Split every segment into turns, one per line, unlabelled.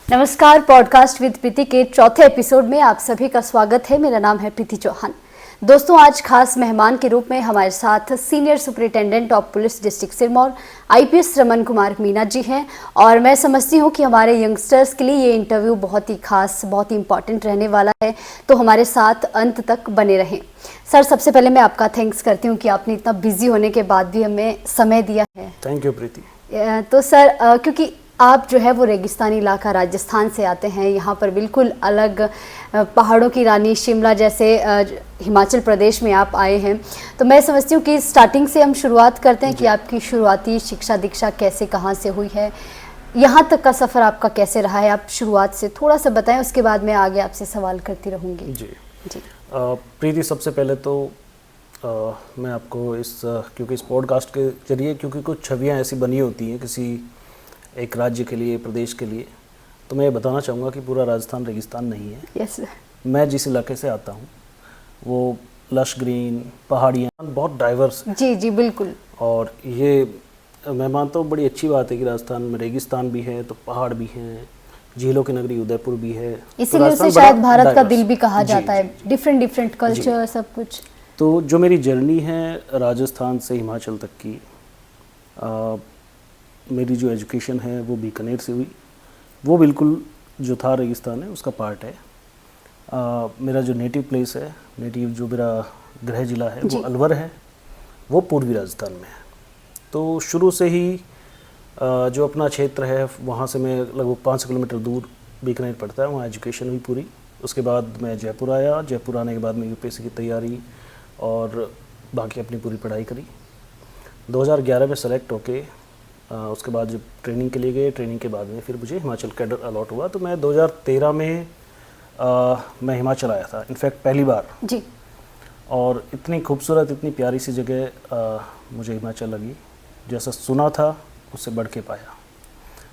नमस्कार, podcast with प्रीति के चौथे एपिसोड में आप सभी का स्वागत है। मेरा नाम है प्रीति चौहान। दोस्तों, आज खास मेहमान के रूप में हमारे साथ senior superintendent of police district Sirmaur IPS Raman Kumar Meena ji हैं और मैं समझती हूं कि हमारे यंगस्टर्स के लिए ये इंटरव्यू बहुत ही खास, बहुत ही इंपॉर्टेंट रहने वाला है, तो हमारे साथ अंत तक बने रहें। सर, सबसे पहले मैं आपका थैंक्स करती हूँ कि आपने इतना बिजी होने के बाद भी हमें समय दिया है।
थैंक यू प्रीति।
तो सर, क्योंकि आप जो है वो रेगिस्तानी इलाका राजस्थान से आते हैं, यहाँ पर बिल्कुल अलग पहाड़ों की रानी शिमला जैसे हिमाचल प्रदेश में आप आए हैं, तो मैं समझती हूँ कि स्टार्टिंग से हम शुरुआत करते हैं कि आपकी शुरुआती शिक्षा दीक्षा कैसे, कहाँ से हुई है, यहाँ तक का सफ़र आपका कैसे रहा है। आप शुरुआत से थोड़ा सा बताएं, उसके बाद मैं आगे आपसे सवाल करती रहूँगी।
जी प्रीति, सबसे पहले तो मैं आपको क्योंकि इस पॉडकास्ट के जरिए क्योंकि कुछ छवियाँ ऐसी बनी होती हैं किसी एक राज्य के लिए, प्रदेश के लिए, तो मैं ये बताना चाहूँगा कि पूरा राजस्थान रेगिस्तान नहीं है।
यस।
मैं जिस इलाके से आता हूँ वो लश ग्रीन, पहाड़ियाँ, बहुत डाइवर्स है।
जी जी बिल्कुल।
और ये मैं मानता हूँ बड़ी अच्छी बात है कि राजस्थान में रेगिस्तान भी है तो पहाड़ भी हैं, झीलों की नगरी उदयपुर भी है,
इसीलिए उसे शायद भारत का दिल भी कहा जाता है। डिफरेंट कल्चर, सब कुछ।
तो जो मेरी जर्नी है राजस्थान से हिमाचल तक की, मेरी जो एजुकेशन है वो बीकानेर से हुई। वो बिल्कुल जो था रेगिस्तान है उसका पार्ट है। मेरा जो नेटिव प्लेस है, जो मेरा गृह जिला है वो अलवर है, वो पूर्वी राजस्थान में है। तो शुरू से ही जो अपना क्षेत्र है वहाँ से मैं लगभग 5 किलोमीटर दूर बीकानेर पड़ता है, वहाँ एजुकेशन हुई पूरी। उसके बाद मैं जयपुर आया। जयपुर आने के बाद मैं यूपीएससी की तैयारी और बाकी अपनी पूरी पढ़ाई करी। 2011 में सेलेक्ट होके उसके बाद जब ट्रेनिंग के लिए गए, ट्रेनिंग के बाद में फिर मुझे हिमाचल कैडर अलॉट हुआ। तो मैं 2013 में मैं हिमाचल आया था, इनफैक्ट पहली बार
जी।
और इतनी खूबसूरत, इतनी प्यारी सी जगह मुझे हिमाचल लगी, जैसा सुना था उससे बढ़ के पाया।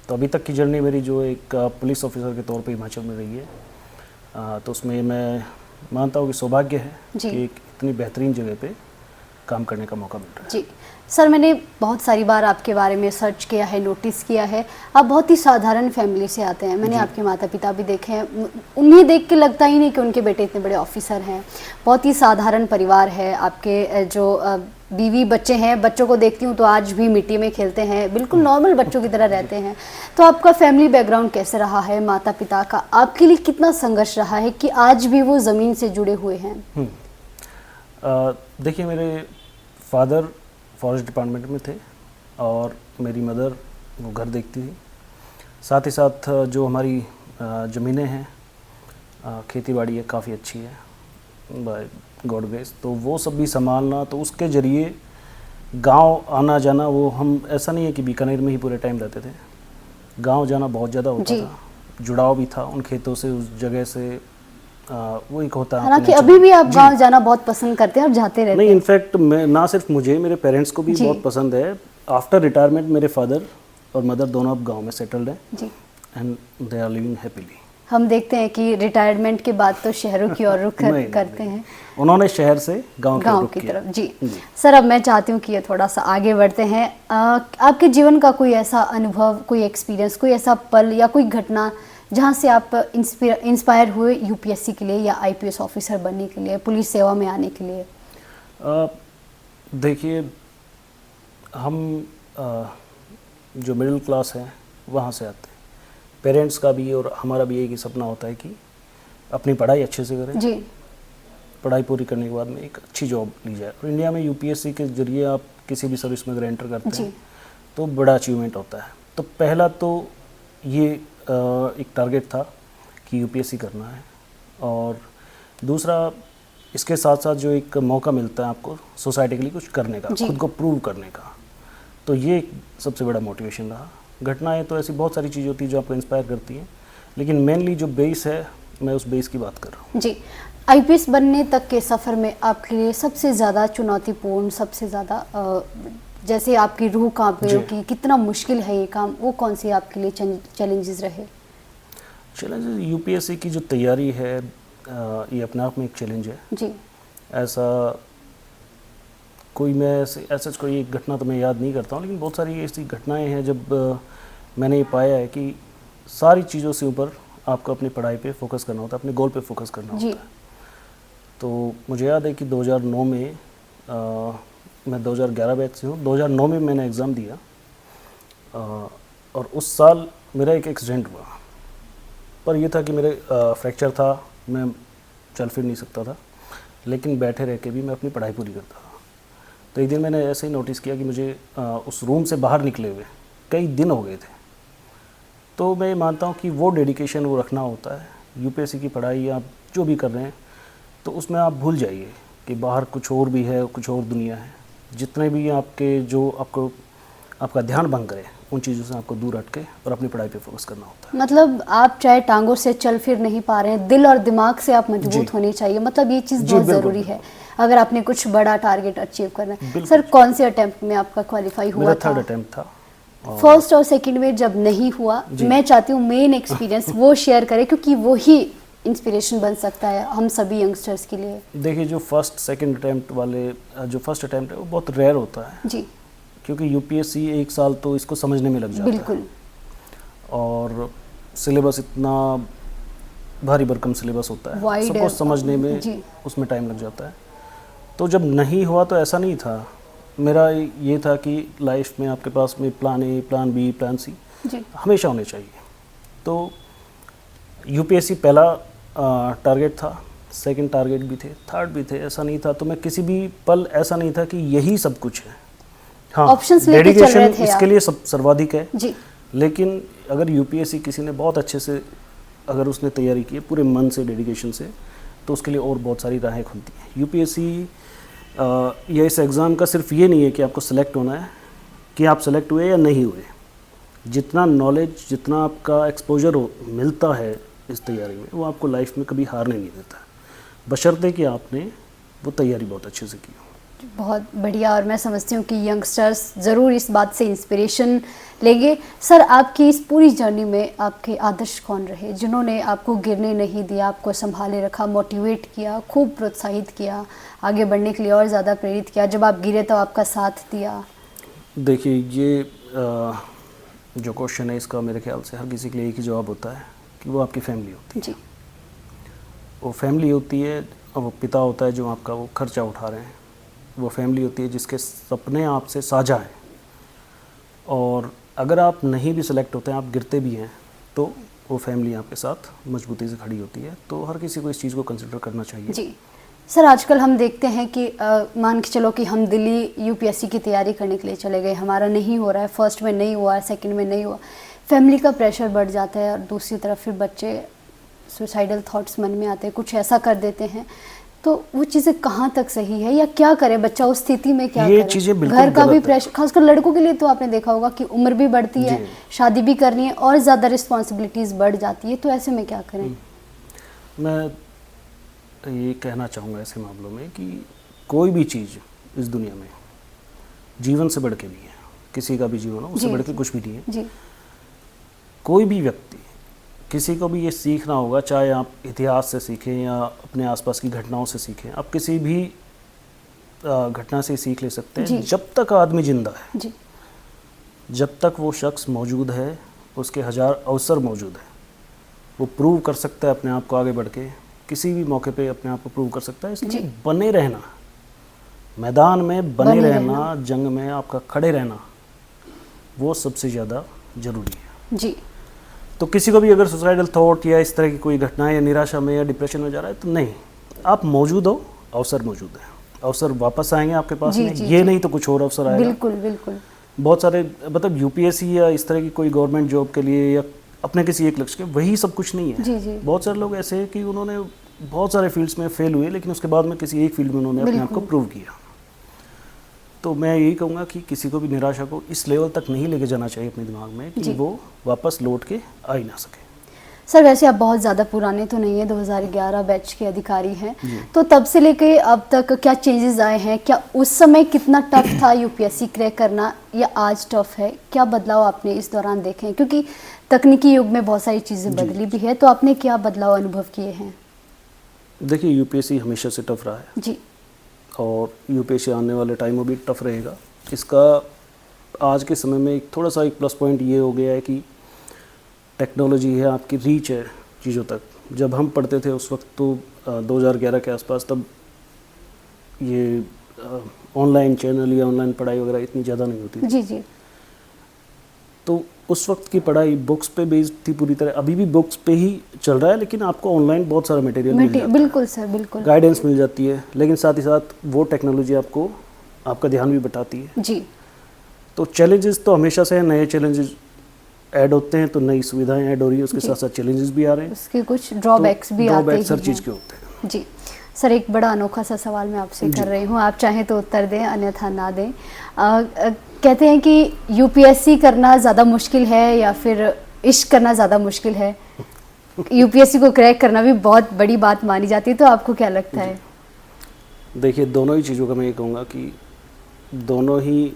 तो अभी तक की जर्नी मेरी जो एक पुलिस ऑफिसर के तौर पे हिमाचल में रही है, तो उसमें मैं मानता हूँ कि सौभाग्य है कि एक इतनी बेहतरीन जगह पे काम करने का मौका मिल रहा है।
जी सर, मैंने बहुत सारी बार आपके बारे में सर्च किया है, नोटिस किया है। आप बहुत ही साधारण फैमिली से आते हैं। मैंने आपके माता पिता भी देखे हैं, उन्हें देख के लगता ही नहीं कि उनके बेटे इतने बड़े ऑफिसर हैं। बहुत ही साधारण परिवार है आपके। जो बीवी बच्चे हैं, बच्चों को देखती हूँ तो आज भी मिट्टी में खेलते हैं, बिल्कुल नॉर्मल बच्चों की तरह रहते हैं। तो आपका फैमिली बैकग्राउंड कैसे रहा है, माता पिता का आपके लिए कितना संघर्ष रहा है कि आज भी वो ज़मीन से जुड़े हुए हैं?
देखिए, मेरे फादर फॉरेस्ट डिपार्टमेंट में थे और मेरी मदर वो घर देखती थी। साथ ही साथ जो हमारी ज़मीनें हैं, खेती बाड़ी है, काफ़ी अच्छी है बाय गॉड ग्रेस, तो वो सब भी संभालना, तो उसके ज़रिए गांव आना जाना, वो हम ऐसा नहीं है कि बीकानेर में ही पूरे टाइम रहते थे, गांव जाना बहुत ज़्यादा होता था। जुड़ाव भी था उन खेतों से, उस जगह से। वो एक होता है।
हालांकि अभी भी आप गांव जाना बहुत पसंद करते हैं और जाते रहते हैं।
नहीं, इनफैक्ट मैं ना सिर्फ मुझे, मेरे पेरेंट्स को भी बहुत पसंद है। आफ्टर रिटायरमेंट मेरे फादर और मदर दोनों अब गांव में सेटल्ड हैं
जी,
and they are living happily.
हम देखते हैं कि रिटायरमेंट के बाद तो शहरों की ओर रुख करते हैं।
उन्होंने शहर से गांव
की तरफ। जी सर, अब मैं चाहती हूँ कि ये थोड़ा सा आगे बढ़ते हैं। आपके जीवन का कोई ऐसा अनुभव, कोई एक्सपीरियंस, कोई ऐसा पल या कोई घटना जहाँ से आप इंस्पायर हुए यूपीएससी के लिए या आईपीएस ऑफिसर बनने के लिए, पुलिस सेवा में आने के लिए?
देखिए, हम जो मिडिल क्लास है वहाँ से आते हैं। पेरेंट्स का भी और हमारा भी एक ही सपना होता है कि अपनी पढ़ाई अच्छे से करें
जी,
पढ़ाई पूरी करने के बाद में एक अच्छी जॉब ली जाए। और इंडिया में यूपीएससी के जरिए आप किसी भी सर्विस में अगर एंटर करते हैं तो बड़ा अचीवमेंट होता है। तो पहला तो ये एक टारगेट था कि यूपीएससी करना है, और दूसरा इसके साथ साथ जो एक मौका मिलता है आपको सोसाइटी के लिए कुछ करने का, खुद को प्रूव करने का, तो ये एक सबसे बड़ा मोटिवेशन रहा। घटनाएं तो ऐसी बहुत सारी चीज़ होती है जो आपको इंस्पायर करती हैं, लेकिन मेनली जो बेस है, मैं उस बेस की बात कर रहा हूँ।
जी, आईपीएस बनने तक के सफ़र में आपके लिए सबसे ज़्यादा चुनौतीपूर्ण, सबसे ज़्यादा जैसे आपकी रूह कांप गई कि कितना मुश्किल है ये काम, वो कौन सी आपके लिए चैलेंजेस रहे?
चैलेंजेस, यूपीएससी की जो तैयारी है ये अपने आप में एक चैलेंज है
जी।
ऐसा कोई मैं ऐसा कोई एक घटना तो मैं याद नहीं करता हूँ, लेकिन बहुत सारी ऐसी घटनाएं हैं जब मैंने ये पाया है कि सारी चीज़ों से ऊपर आपको अपनी पढ़ाई पे फोकस करना होता है, अपने गोल पे फोकस करना होता है। तो मुझे याद है कि 2009 में मैं 2011 बैच से हूँ, 2009 में मैंने एग्ज़ाम दिया और उस साल मेरा एक एक्सीडेंट हुआ। पर यह था कि मेरे फ्रैक्चर था, मैं चल फिर नहीं सकता था, लेकिन बैठे रह के भी मैं अपनी पढ़ाई पूरी करता था। तो एक दिन मैंने ऐसे ही नोटिस किया कि मुझे उस रूम से बाहर निकले हुए कई दिन हो गए थे। तो मैं मानता हूँ कि वो डेडिकेशन वो रखना होता है। यूपीएससी की पढ़ाई आप जो भी कर रहे हैं तो उसमें आप भूल जाइए कि बाहर कुछ और भी है, कुछ और दुनिया है। जितने भी आपके जो आपका ध्यान भंग करे उन चीज़ों से आपको दूर हट के और अपनी पढ़ाई पे फोकस करना होता है।
मतलब आप चाहे टांगों से चल फिर नहीं पा रहे हैं, दिल और दिमाग से आप मजबूत होनी चाहिए। मतलब ये चीज़ बहुत ज़रूरी है अगर आपने कुछ बड़ा टारगेट अचीव करना है। सर कौन से अटेम्प्ट में आपका क्वालिफाई हुआ?
मेरा थर्ड अटेम्प्ट था।
फर्स्ट और सेकंड में जब नहीं हुआ, मैं चाहती हूँ मेन एक्सपीरियंस वो शेयर करें, क्योंकि वो ही इंस्पिरेशन बन सकता है हम सभी यंगस्टर्स के लिए।
देखिए, जो फर्स्ट सेकंड अटेम्प्ट वाले, जो फर्स्ट अटेम्प्ट है वो बहुत रेयर होता है
जी,
क्योंकि यूपीएससी एक साल तो इसको समझने में लग जाता है।
बिल्कुल।
और सिलेबस इतना भारी भरकम सिलेबस होता है, सबको समझने में उसमें टाइम लग जाता है। तो जब नहीं हुआ तो ऐसा नहीं था, मेरा ये था कि लाइफ में आपके पास में plan A, plan B, plan C हमेशा होने चाहिए। तो यूपीएससी पहला टारगेट था, सेकंड टारगेट भी थे, थर्ड भी थे, ऐसा नहीं था। तो मैं किसी भी पल ऐसा नहीं था कि यही सब कुछ है। हाँ,
ऑप्शंस लेके चल रहे थे
इसके लिए सब सर्वाधिक है
जी।
लेकिन अगर यूपीएससी किसी ने बहुत अच्छे से अगर उसने तैयारी की है पूरे मन से, डेडिकेशन से, तो उसके लिए और बहुत सारी राहें खुलती हैं। यूपीएससी या इस एग्ज़ाम का सिर्फ ये नहीं है कि आपको सेलेक्ट होना है, कि आप सेलेक्ट हुए या नहीं हुए। जितना नॉलेज, जितना आपका एक्सपोजर मिलता है इस तैयारी में, वो आपको लाइफ में कभी हारने नहीं देता, बशर्ते कि आपने वो तैयारी बहुत अच्छे से की हो।
बहुत बढ़िया। और मैं समझती हूँ कि यंगस्टर्स ज़रूर इस बात से इंस्पिरेशन लेंगे। सर, आपकी इस पूरी जर्नी में आपके आदर्श कौन रहे, जिन्होंने आपको गिरने नहीं दिया, आपको संभाले रखा, मोटिवेट किया, खूब प्रोत्साहित किया, आगे बढ़ने के लिए और ज़्यादा प्रेरित किया, जब आप गिरे तो आपका साथ दिया?
देखिए, ये जो क्वेश्चन है इसका मेरे ख्याल से हर किसी के लिए एक ही जवाब होता है कि वो आपकी फैमिली होती है।
जी।
वो फैमिली होती है, और वो पिता होता है जो आपका वो खर्चा उठा रहे हैं। वो फैमिली होती है जिसके सपने आपसे साझा हैं। और अगर आप नहीं भी सिलेक्ट होते हैं, आप गिरते भी हैं, तो वो फैमिली आपके साथ मजबूती से खड़ी होती है। तो हर किसी को इस चीज़ को कंसिडर करना चाहिए।
जी सर, आजकल हम देखते हैं कि मान के चलो कि हम दिल्ली यूपीएससी की तैयारी करने के लिए चले गए, हमारा नहीं हो रहा है, फर्स्ट में नहीं हुआ, सेकंड में नहीं हुआ, फैमिली का प्रेशर बढ़ जाता है और दूसरी तरफ फिर बच्चे सुसाइडल थॉट्स मन में आते हैं, कुछ ऐसा कर देते हैं। तो वो चीज़ें कहाँ तक सही है, या क्या करे बच्चा उस स्थिति में, क्या
ये
करे?
चीज़ें बिल्कुल
घर का भी
गलत है।
प्रेशर, खासकर लड़कों के लिए तो आपने देखा होगा कि उम्र भी बढ़ती है, शादी भी करनी है और ज़्यादा रिस्पॉन्सिबिलिटीज़ बढ़ जाती है। तो ऐसे में क्या करें?
मैं ये कहना चाहूँगा ऐसे मामलों में कि कोई भी चीज़ इस दुनिया में जीवन से बढ़ के नहीं है। किसी का भी जीवन हो, उससे बढ़ के कुछ भी नहीं है।
जी।
कोई भी व्यक्ति, किसी को भी ये सीखना होगा, चाहे आप इतिहास से सीखें या अपने आसपास की घटनाओं से सीखें, आप किसी भी घटना से सीख ले सकते हैं। जब तक आदमी जिंदा है,
जी।
जब तक वो शख्स मौजूद है, उसके हजार अवसर मौजूद है। वो प्रूव कर सकता है अपने आप को, आगे बढ़ के किसी भी मौके पे अपने आप को प्रूव कर सकता है। इसलिए बने रहना, मैदान में बने रहना, जंग में आपका खड़े रहना, वो सबसे ज़्यादा ज़रूरी है।
जी।
तो किसी को भी अगर सुसाइडल थॉट या इस तरह की कोई घटना या निराशा में या डिप्रेशन में जा रहा है, तो नहीं, आप मौजूद हो, अवसर मौजूद है, अवसर वापस आएंगे आपके पास में। ये नहीं तो कुछ और अवसर आएगा।
बिल्कुल बिल्कुल।
बहुत सारे, मतलब यूपीएससी या इस तरह की कोई गवर्नमेंट जॉब के लिए या अपने किसी एक लक्ष्य के, वही सब कुछ नहीं है।
जी।
बहुत सारे लोग ऐसे हैं कि उन्होंने बहुत सारे फील्ड्स में फेल हुए, लेकिन उसके बाद में किसी एक फील्ड में उन्होंने अपने आप को प्रूव किया। तो मैं यही कहूँगा कि किसी को भी निराशा को इस लेवल तक नहीं लेके जाना चाहिए अपने दिमाग में कि वो वापस लौट के आ ही ना सके।
सर, वैसे आप बहुत ज़्यादा पुराने तो नहीं है, 2011 बैच के अधिकारी हैं, तो तब से लेके अब तक क्या चेंजेस आए हैं? क्या उस समय कितना टफ था यूपीएससी क्रैक करना, या आज टफ है? क्या बदलाव आपने इस दौरान देखे हैं? क्योंकि तकनीकी युग में बहुत सारी चीज़ें बदली भी है, तो आपने क्या बदलाव अनुभव किए हैं?
देखिए, यूपीएससी हमेशा से टफ रहा है
जी,
और यूपीएससी आने वाले टाइम में भी टफ रहेगा। इसका आज के समय में थोड़ा सा एक प्लस पॉइंट ये हो गया है कि टेक्नोलॉजी है, आपकी रीच है चीज़ों तक। जब हम पढ़ते थे उस वक्त तो 2011 के आसपास, तब ये ऑनलाइन चैनल या ऑनलाइन पढ़ाई वगैरह इतनी ज़्यादा नहीं होती थी।
जी जी।
तो उस वक्त की पढ़ाई बुक्स पे बेस्ड थी पूरी तरह। अभी भी बुक्स पे ही चल रहा है, लेकिन आपको ऑनलाइन बहुत सारा मटेरियल मिल जाता है,
बिल्कुल सर, बिल्कुल
गाइडेंस मिल जाती है, लेकिन साथ ही साथ वो टेक्नोलॉजी आपको आपका ध्यान भी बटाती है।
जी।
तो चैलेंजेस तो हमेशा से हैं, नए चैलेंजेस ऐड होते हैं तो नई सुविधाएं ऐड हो रही है, उसके साथ साथ चैलेंजेस भी आ रहे हैं,
उसके कुछ ड्रॉबैक्स भी आते
ड्रॉबैक्स हर
ही
चीज़
हैं।
के होते हैं।
जी सर, एक बड़ा अनोखा सा सवाल मैं आपसे कर रही हूँ, आप चाहें तो उत्तर दें अन्यथा ना दें। कहते हैं कि यूपीएससी करना ज़्यादा मुश्किल है या फिर इश्क करना ज़्यादा मुश्किल है? यूपीएससी को क्रैक करना भी बहुत बड़ी बात मानी जाती है, तो आपको क्या लगता है?
देखिए, दोनों ही चीज़ों का मैं ये कहूँगा कि दोनों ही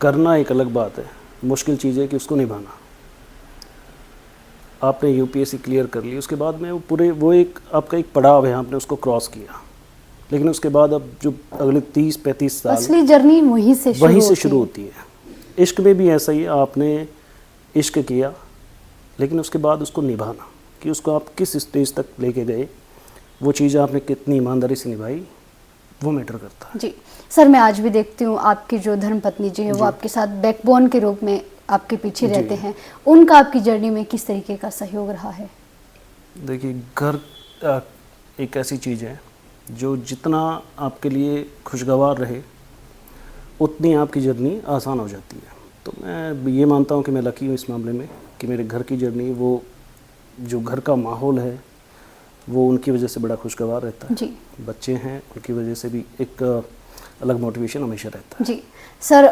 करना एक अलग बात है, मुश्किल चीज़ है कि उसको निभाना। आपने यूपीएससी क्लियर कर ली, उसके बाद में वो पूरे वो एक आपका एक पड़ाव है, आपने उसको क्रॉस किया, लेकिन उसके बाद अब जो अगले 30-35 साल
असली जर्नी वहीं से
शुरू होती है। इश्क में भी ऐसा ही है, आपने इश्क किया लेकिन उसके बाद उसको निभाना, कि उसको आप किस स्टेज तक लेके गए, वो चीज़ आपने कितनी ईमानदारी से निभाई, वो मैटर करता है।
जी सर, मैं आज भी देखती हूँ आपकी जो धर्मपत्नी जी है वो आपके साथ बैकबोन के रूप में आपके पीछे रहते हैं, उनका आपकी जर्नी में किस तरीके का सहयोग रहा है?
देखिए, घर एक ऐसी चीज़ है जो जितना आपके लिए खुशगवार रहे उतनी आपकी जर्नी आसान हो जाती है। तो मैं ये मानता हूँ कि मैं लकी हूँ इस मामले में कि मेरे घर की जर्नी, वो जो घर का माहौल है वो उनकी वजह से बड़ा खुशगवार रहता है।
जी।
बच्चे हैं, उनकी वजह से भी एक अलग मोटिवेशन हमेशा रहता है।
जी सर,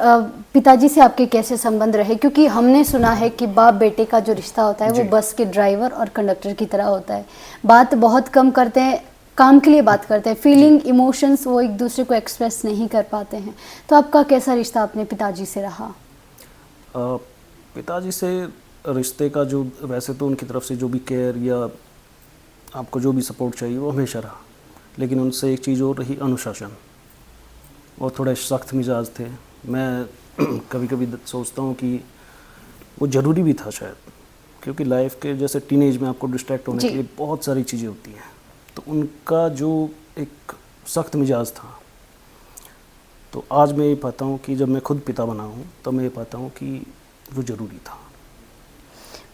पिताजी से आपके कैसे संबंध रहे? क्योंकि हमने सुना है कि बाप बेटे का जो रिश्ता होता है वो बस के ड्राइवर और कंडक्टर की तरह होता है, बात बहुत कम करते हैं, काम के लिए बात करते हैं, फीलिंग इमोशंस वो एक दूसरे को एक्सप्रेस नहीं कर पाते हैं। तो आपका कैसा रिश्ता अपने पिताजी से रहा?
पिताजी से रिश्ते का जो, वैसे तो उनकी तरफ से जो भी केयर या आपको जो भी सपोर्ट चाहिए वो हमेशा रहा, लेकिन उनसे एक चीज़ और रही, अनुशासन। वो थोड़े सख्त मिजाज थे। मैं कभी कभी सोचता हूँ कि वो ज़रूरी भी था शायद, क्योंकि लाइफ के जैसे टीनेज में आपको डिस्ट्रैक्ट होने के लिए बहुत सारी चीज़ें होती हैं, तो उनका जो एक सख्त मिजाज था, तो आज मैं ये पाता हूँ कि जब मैं खुद पिता बना हूँ तो मैं ये पाता हूँ कि वो ज़रूरी था।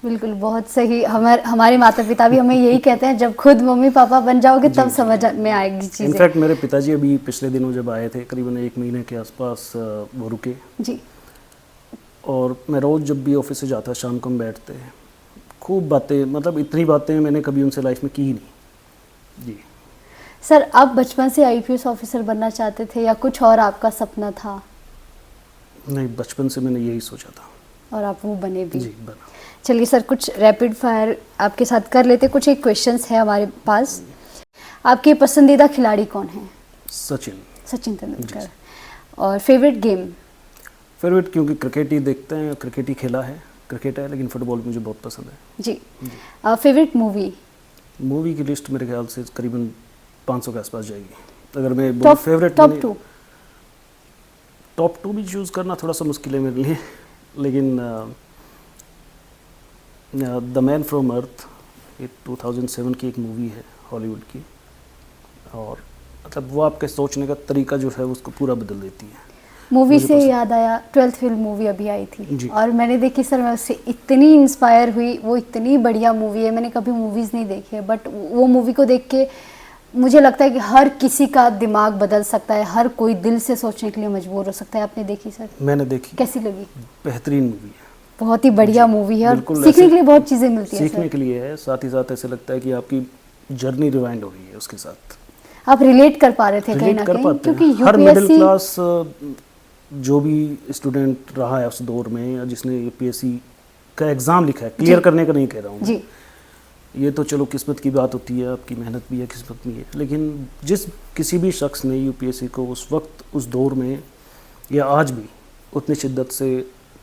बिल्कुल, बहुत सही। हमारे माता पिता भी हमें यही कहते हैं, जब खुद मम्मी पापा बन जाओगे तब समझ में आएगी चीज़ें।
इनफैक्ट मेरे पिताजी अभी पिछले दिनों जब आए थे, करीबन 1 महीने के आसपास वो रुके
जी।
और मैं रोज़ जब भी ऑफिस से जाता शाम को हम बैठते हैं, खूब बातें, मतलब इतनी बातें मैंने कभी उनसे लाइफ में की ही नहीं। जी
सर, आप बचपन से आईपीएस ऑफिसर बनना चाहते थे या कुछ और आपका सपना था?
नहीं, बचपन से मैंने यही सोचा था
और आप वो बने भी?
जी, बना।
चलिए सर, कुछ रैपिड फायर आपके साथ कर लेते, कुछ एक क्वेश्चंस है हमारे पास। आपके पसंदीदा खिलाड़ी कौन है?
सचिन
तेंदुलकर। और फेवरेट गेम?
फेवरेट, क्योंकि क्रिकेट ही देखते हैं, क्रिकेट ही खेला है, क्रिकेट है, लेकिन फुटबॉल मुझे बहुत पसंद है।
जी। Favourite movie?
मूवी की लिस्ट मेरे ख्याल से करीबन 500 के आसपास जाएगी। अगर मैं बोलूं फेवरेट, टॉप टू भी चूज़ करना थोड़ा सा मुश्किल है मेरे लिए, लेकिन द मैन फ्रॉम अर्थ, ये 2007 की एक मूवी है हॉलीवुड की, और मतलब वो आपके सोचने का तरीका जो है उसको पूरा बदल देती है।
मूवी से याद आया, 12th फेल मूवी अभी आई थी और मैंने देखी सर, मैं उससे इतनी इंस्पायर हुई, वो इतनी बढ़िया मूवी है। मैंने कभी मूवीज़ नहीं देखी है, बट वो मूवी को देख के मुझे लगता है कि हर किसी का दिमाग बदल सकता है, हर कोई दिल से सोचने के लिए मजबूर हो सकता है। आपने देखी सर?
मैंने देखी।
कैसी लगी?
बेहतरीन मूवी है,
बहुत ही बढ़िया मूवी है, और सीखने के लिए बहुत चीज़ें मिलती है।
सीखने के लिए है, साथ ही साथ ऐसे लगता है कि आपकी जर्नी रिवाइंड हो रही है, उसके साथ
आप रिलेट कर पा रहे थे कहीं ना कहीं, क्योंकि
हर मिडिल क्लास जो भी स्टूडेंट रहा है उस दौर में, या जिसने यूपीएससी का एग्ज़ाम लिखा है, क्लियर करने का नहीं कह रहा हूँ जी, ये तो चलो किस्मत की बात होती है, आपकी मेहनत भी है, किस्मत भी है, लेकिन जिस किसी भी शख्स ने यूपीएससी को उस वक्त, उस दौर में या आज भी उतनी शिद्दत से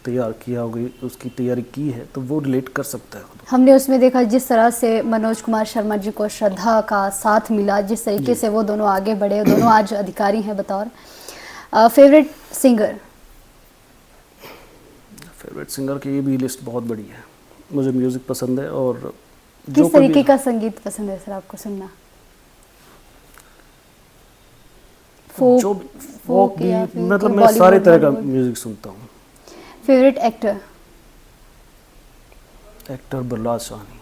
तैयार किया होगी, उसकी तैयारी की है, तो वो रिलेट कर सकता है।
हमने उसमें देखा जिस तरह से मनोज कुमार शर्मा जी को श्रद्धा का साथ मिला, जिस तरीके से वो दोनों आगे बढ़े, दोनों आज अधिकारी हैं बतौर। Favourite singer?
फेवरेट सिंगर की भी लिस्ट बहुत बड़ी है, मुझे म्यूज़िक पसंद है। और
किस तरीके का संगीत पसंद है सर आपको सुनना? फोक,
जो
फोक
भी,
या फिर
मतलब
कोई
मैं सारे
बॉलीवुड,
तरह का
बॉलीवुड?
म्यूज़िक सुनता हूँ।
Favourite actor?
Actor Balraj Sahni.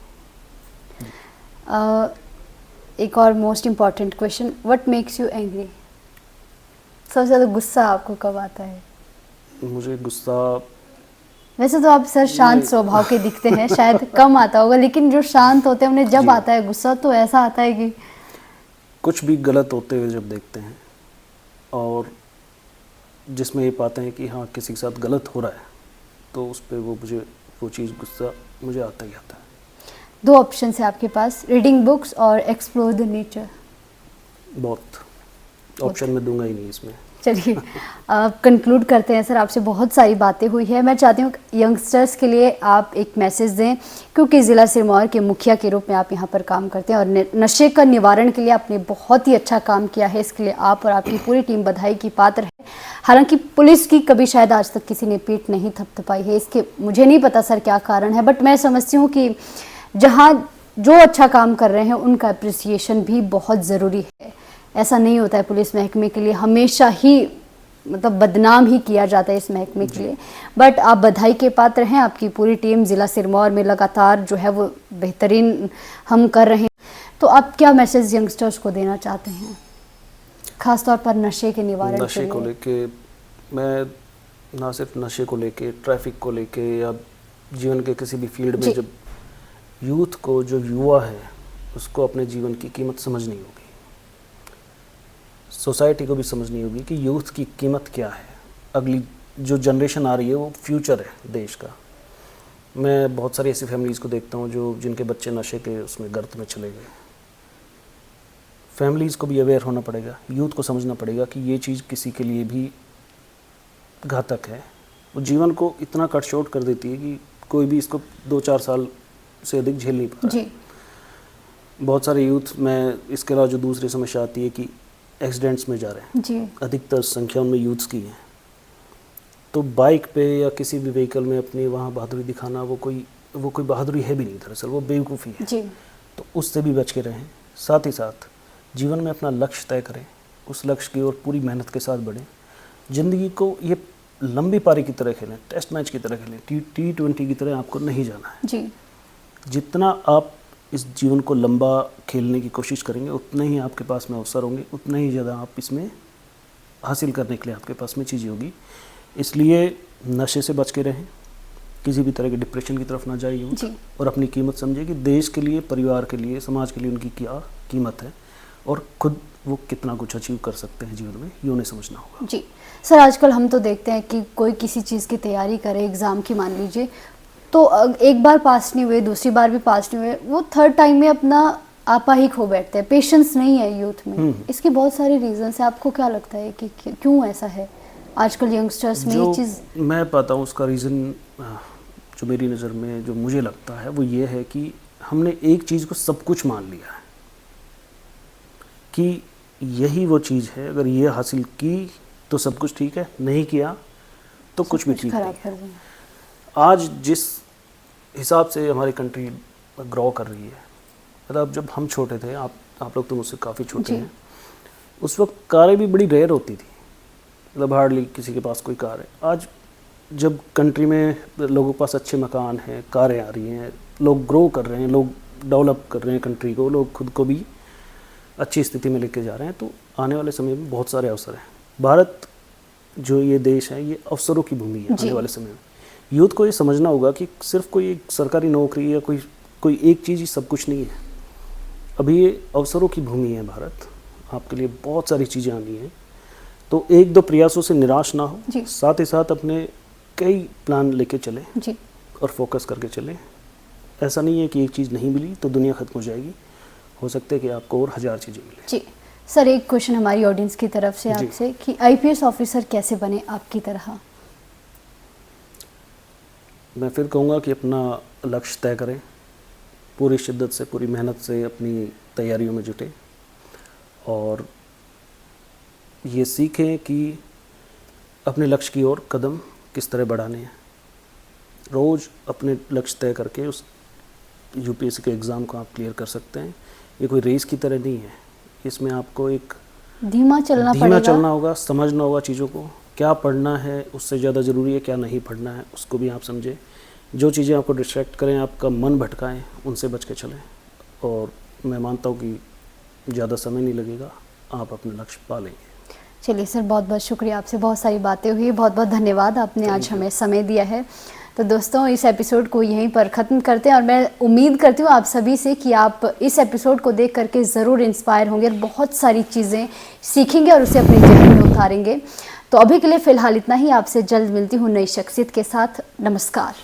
एक और most important question, what makes you angry? सबसे ज़्यादा गुस्सा आपको कब आता है?
मुझे गुस्सा,
वैसे तो आप सर शांत
नहीं।
स्वभाव के दिखते हैं, शायद कम आता होगा, लेकिन जो शांत होते हैं उन्हें जब
जी।
आता है गुस्सा तो ऐसा आता है कि
कुछ भी गलत होते हुए जब देखते हैं और जिसमें ये पाते हैं कि हाँ किसी के साथ गलत हो रहा है, तो उस पर वो चीज़ गुस्सा मुझे आता ही आता है।
दो ऑप्शन है आपके पास, रीडिंग बुक्स और एक्सप्लोर द नेचर।
बहुत ऑप्शन में दूंगा ही नहीं इसमें।
चलिए कंक्लूड करते हैं सर, आपसे बहुत सारी बातें हुई है। मैं चाहती हूँ यंगस्टर्स के लिए आप एक मैसेज दें, क्योंकि ज़िला सिरमौर के मुखिया के रूप में आप यहाँ पर काम करते हैं और नशे का निवारण के लिए आपने बहुत ही अच्छा काम किया है। इसके लिए आप और आपकी पूरी टीम बधाई की पात्र है। हालांकि पुलिस की कभी शायद आज तक किसी ने पीठ नहीं थपथपाई है, इसके मुझे नहीं पता सर क्या कारण है, बट मैं समझती हूँ कि जहाँ जो अच्छा काम कर रहे हैं उनका अप्रिसिएशन भी बहुत ज़रूरी है। ऐसा नहीं होता है पुलिस महकमे के लिए हमेशा ही मतलब बदनाम ही किया जाता है इस महकमे के लिए, बट आप बधाई के पात्र हैं। आपकी पूरी टीम ज़िला सिरमौर में लगातार जो है वो बेहतरीन हम कर रहे हैं। तो आप क्या मैसेज यंगस्टर्स को देना चाहते हैं, खासतौर पर नशे के निवारण के
नशे को
लिए?
लेके मैं ना सिर्फ नशे को लेके, ट्रैफिक को लेके या जीवन के किसी भी फील्ड में,
जी।
जब यूथ को, जो युवा है उसको अपने जीवन की कीमत समझनी होगी। सोसाइटी को भी समझनी होगी कि यूथ की कीमत क्या है। अगली जो जनरेशन आ रही है वो फ्यूचर है देश का। मैं बहुत सारी ऐसी फैमिलीज़ को देखता हूँ जिनके बच्चे नशे के उसमें गर्त में चले गए। फैमिलीज़ को भी अवेयर होना पड़ेगा, यूथ को समझना पड़ेगा कि ये चीज़ किसी के लिए भी घातक है। वो जीवन को इतना कट शॉर्ट कर देती है कि कोई भी इसको 2-4 साल से अधिक झेल नहीं पा रहा है। बहुत सारे यूथ में, इसके अलावा जो दूसरी समस्या आती है कि एक्सीडेंट्स में जा रहे हैं
जी।
अधिकतर संख्या उनमें यूथ्स की है। तो बाइक पे या किसी भी व्हीकल में अपनी वहाँ बहादुरी दिखाना वो कोई बहादुरी है भी नहीं, दरअसल वो बेवकूफ़ी है।
जी।
तो उससे भी बच के रहें। साथ ही साथ जीवन में अपना लक्ष्य तय करें, उस लक्ष्य की ओर पूरी मेहनत के साथ बढ़ें। ज़िंदगी को ये लंबी पारी की तरह खेलें, टेस्ट मैच की तरह खेलें, T20 की तरह आपको नहीं जाना है।
जी।
जितना आप इस जीवन को लंबा खेलने की कोशिश करेंगे उतने ही आपके पास में अवसर होंगे, उतना ही ज़्यादा आप इसमें हासिल करने के लिए आपके पास में चीज़ें होगी। इसलिए नशे से बच के रहें, किसी भी तरह के डिप्रेशन की तरफ ना जाइए
जी।
और अपनी कीमत समझिए कि देश के लिए, परिवार के लिए, समाज के लिए उनकी क्या कीमत है और खुद वो कितना कुछ अचीव कर सकते हैं जीवन में, ये उन्हें समझना होगा।
जी सर, आजकल हम तो देखते हैं कि कोई किसी चीज़ की तैयारी करे, एग्ज़ाम की मान लीजिए, तो एक बार पास नहीं हुए, दूसरी बार भी पास नहीं हुए, वो थर्ड टाइम में अपना आपा ही खो बैठते हैं। पेशेंस नहीं है यूथ में। इसके बहुत सारे रीजंस हैं। आपको क्या लगता है कि क्यों ऐसा है आजकल यंगस्टर्स में ये चीज़?
मैं पाता हूँ उसका रीज़न, जो मेरी नज़र में जो मुझे लगता है वो ये है कि हमने एक चीज़ को सब कुछ मान लिया है कि यही वो चीज़ है, अगर ये हासिल की तो सब कुछ ठीक है, नहीं किया तो कुछ भी ठीक नहीं है। आज जिस हिसाब से हमारी कंट्री ग्रो कर रही है, मतलब जब हम छोटे थे, आप लोग तो मुझसे काफ़ी छोटे हैं, उस वक्त कारें भी बड़ी रेयर होती थी, मतलब हार्डली किसी के पास कोई कार है। आज जब कंट्री में लोगों के पास अच्छे मकान हैं, कारें आ रही हैं, लोग ग्रो कर रहे हैं, लोग डेवलप कर रहे हैं कंट्री को, लोग खुद को भी अच्छी स्थिति में लेके जा रहे हैं, तो आने वाले समय में बहुत सारे अवसर हैं। भारत जो ये देश है ये अवसरों की भूमि है आने वाले समय में। यूथ को ये समझना होगा कि सिर्फ कोई एक सरकारी नौकरी या कोई एक चीज़ ही सब कुछ नहीं है। अभी ये अवसरों की भूमि है भारत, आपके लिए बहुत सारी चीज़ें आनी हैं, तो एक दो प्रयासों से निराश ना हो, साथ ही साथ अपने कई प्लान लेके चलें और फोकस करके चलें। ऐसा नहीं है कि एक चीज़ नहीं मिली तो दुनिया ख़त्म हो जाएगी, हो सकता है कि आपको और 1000 चीज़ें मिलें।
जी सर, एक क्वेश्चन हमारी ऑडियंस की तरफ से आपसे कि आईपीएस ऑफिसर कैसे बने आपकी तरह?
मैं फिर कहूँगा कि अपना लक्ष्य तय करें, पूरी शिद्दत से, पूरी मेहनत से अपनी तैयारियों में जुटें और ये सीखें कि अपने लक्ष्य की ओर कदम किस तरह बढ़ाने हैं। रोज़ अपने लक्ष्य तय करके उस यूपीएससी के एग्ज़ाम को आप क्लियर कर सकते हैं। ये कोई रेस की तरह नहीं है, इसमें आपको एक
धीमा
चलना होगा, समझना होगा चीज़ों को, क्या पढ़ना है उससे ज़्यादा ज़रूरी है, क्या नहीं पढ़ना है उसको भी आप समझें। जो चीज़ें आपको डिस्ट्रैक्ट करें, आपका मन भटकाएं, उनसे बच के चलें। और मैं मानता हूँ कि ज़्यादा समय नहीं लगेगा, आप अपने लक्ष्य पा लेंगे।
चलिए सर, बहुत बहुत शुक्रिया, आपसे बहुत सारी बातें हुई, बहुत बहुत धन्यवाद, आपने आज हमें समय दिया है। तो दोस्तों, इस एपिसोड को यहीं पर ख़त्म करते हैं और मैं उम्मीद करती हूँ आप सभी से कि आप इस एपिसोड को देख करके ज़रूर इंस्पायर होंगे और बहुत सारी चीज़ें सीखेंगे और उसे अपने जीवन में उतारेंगे। तो अभी के लिए फ़िलहाल इतना ही, आपसे जल्द मिलती हूँ नई शख्सियत के साथ। नमस्कार।